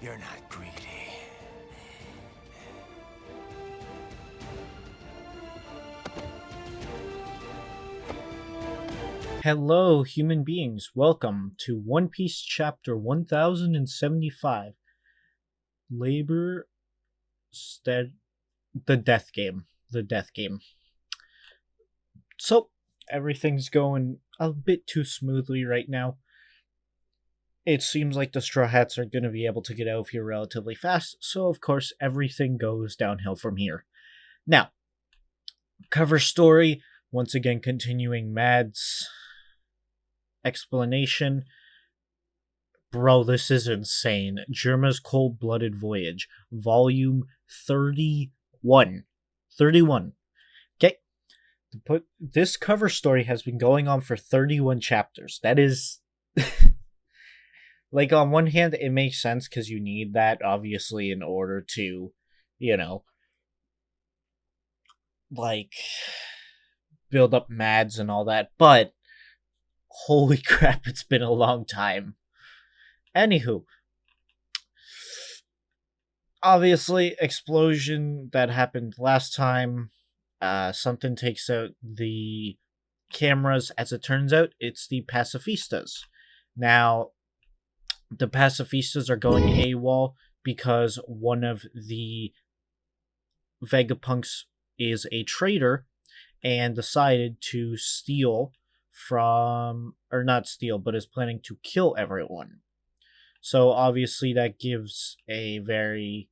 You're not greedy. Hello, human beings. Welcome to One Piece Chapter 1075 Labor Stead. The Death Game. The Death Game. So, everything's going a bit too smoothly right now. It seems like the Straw Hats are going to be able to get out of here relatively fast, so of course, everything goes downhill from here. Now, cover story, once again continuing Mad's explanation. Bro, this is insane. Germa's Cold-Blooded Voyage, Volume 31. 31. Okay. This cover story has been going on for 31 chapters. That is... like, on one hand, it makes sense because you need that, obviously, in order to, like, build up Mads and all that, but holy crap, it's been a long time. Anywho, obviously, explosion that happened last time. Something takes out the cameras. As it turns out, it's the pacifistas. Now, the pacifistas are going AWOL because one of the Vegapunks is a traitor and decided to steal from, or not steal, but is planning to kill everyone. So obviously that gives a very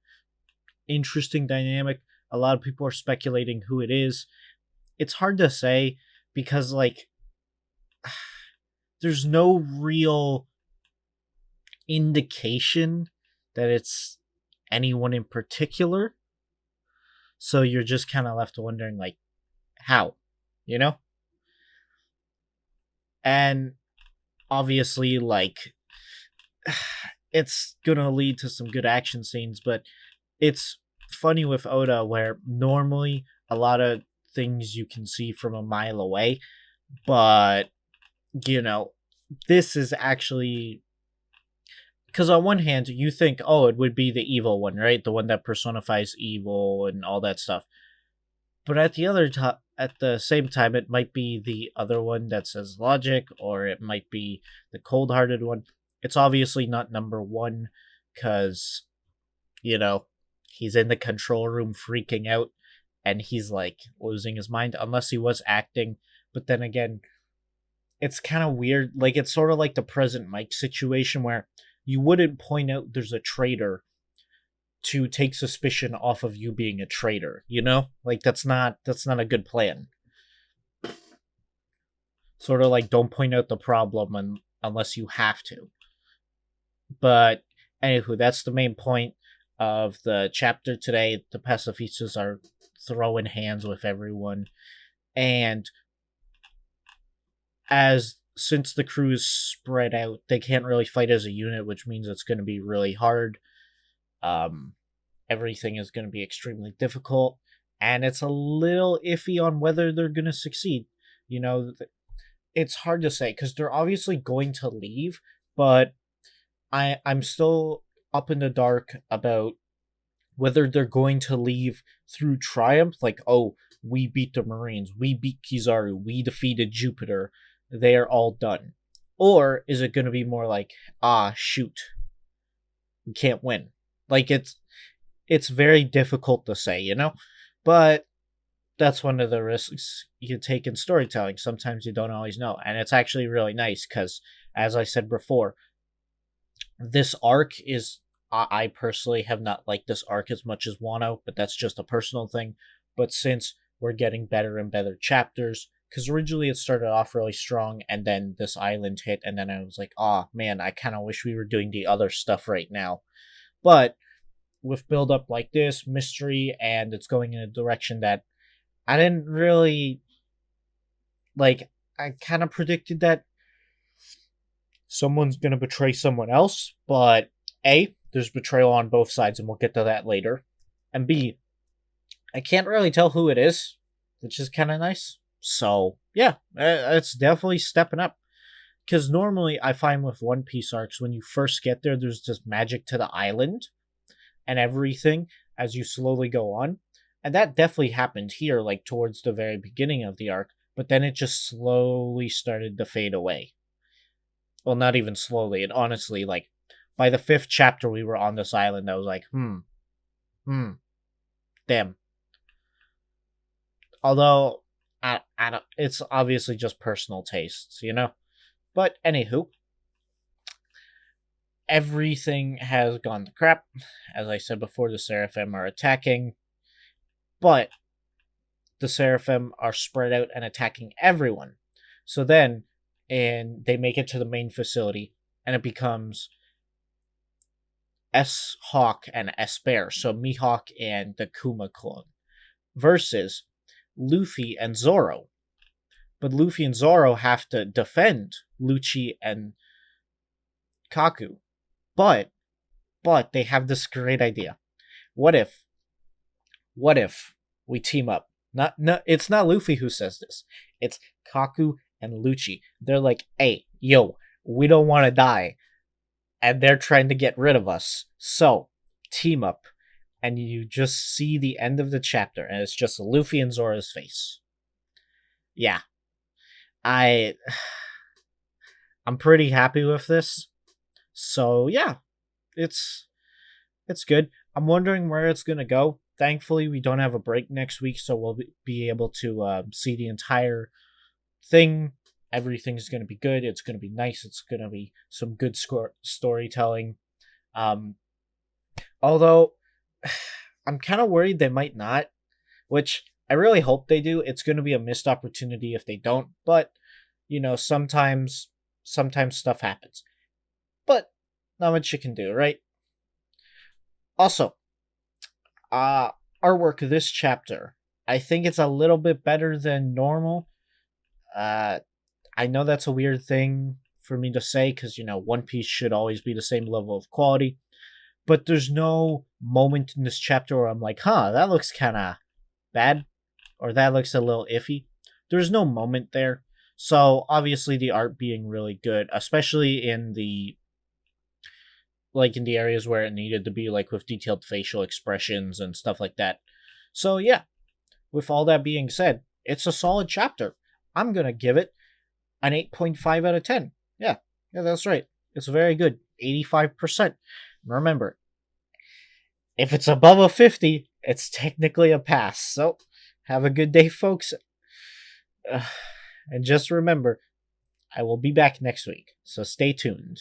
interesting dynamic. A lot of people are speculating who it is. It's hard to say because, like, there's no real indication that it's anyone in particular. So you're just kind of left wondering, like, how? You know? And obviously, like, it's gonna lead to some good action scenes, but it's funny with Oda where normally a lot of things you can see from a mile away, but this is actually, because on one hand you think, oh, it would be the evil one, right? The one that personifies evil and all that stuff. But at the same time, it might be the other one that says logic, or it might be the cold-hearted one. It's obviously not number one, because, he's in the control room freaking out, and he's, like, losing his mind, unless he was acting. But then again, it's kind of weird. Like, it's sort of like the present Mike situation, where you wouldn't point out there's a traitor to take suspicion off of you being a traitor, Like, that's not a good plan. Sort of like, don't point out the problem unless you have to. But anywho, that's the main point of the chapter today. The pacifistas are throwing hands with everyone, and since the crew is spread out, they can't really fight as a unit, which means it's going to be really hard. Everything is going to be extremely difficult, and it's a little iffy on whether they're going to succeed. It's hard to say because they're obviously going to leave, but I'm still up in the dark about whether they're going to leave through triumph, like, oh, we beat the Marines, we beat Kizaru, we defeated Jupiter, they are all done. Or is it going to be more like, shoot, we can't win? Like, it's very difficult to say, But that's one of the risks you take in storytelling. Sometimes you don't always know. And it's actually really nice because, as I said before, this arc is... I personally have not liked this arc as much as Wano, but that's just a personal thing. But since we're getting better and better chapters, because originally it started off really strong, and then this island hit, and then I was like, man, I kind of wish we were doing the other stuff right now. But with build up like this, mystery, and it's going in a direction that I didn't really like. I kind of predicted that someone's going to betray someone else, but A, there's betrayal on both sides, and we'll get to that later. And B, I can't really tell who it is, which is kind of nice. So, yeah, it's definitely stepping up. Because normally I find with One Piece arcs, when you first get there, there's just magic to the island and everything as you slowly go on. And that definitely happened here, like towards the very beginning of the arc, but then it just slowly started to fade away. Well, not even slowly. It honestly, like, by the fifth chapter we were on this island, I was like, hmm, damn. Although, I don't, it's obviously just personal tastes, you know? But anywho, everything has gone to crap. As I said before, the Seraphim are attacking, but the Seraphim are spread out and attacking everyone. So then, and they make it to the main facility, and it becomes S Hawk and S Bear, so Mihawk and the Kuma clone, versus Luffy and Zoro. But Luffy and Zoro have to defend Lucci and Kaku. But they have this great idea. What if we team up? It's not Luffy who says this. It's Kaku and Lucci. They're like, "Hey, yo, we don't want to die." And they're trying to get rid of us. So, team up. And you just see the end of the chapter, and it's just Luffy and Zoro's face. Yeah. I'm pretty happy with this. So yeah, it's good. I'm wondering where it's gonna go. Thankfully, we don't have a break next week, so we'll be able to see the entire thing. Everything's gonna be good. It's gonna be nice. It's gonna be some good storytelling. Although I'm kind of worried they might not, which I really hope they do. It's gonna be a missed opportunity if they don't. But sometimes stuff happens. But not much you can do, right? Also, artwork of this chapter, I think it's a little bit better than normal. I know that's a weird thing for me to say because One Piece should always be the same level of quality, but there's no moment in this chapter where I'm like, that looks kind of bad, or that looks a little iffy. There's no moment there. So obviously the art being really good, especially in the areas where it needed to be, like with detailed facial expressions and stuff like that. So yeah, with all that being said, it's a solid chapter. I'm gonna give it an 8.5 out of 10. Yeah, that's right. It's very good. 85%. Remember, if it's above a 50, it's technically a pass. So have a good day, folks. And just remember, I will be back next week, so stay tuned.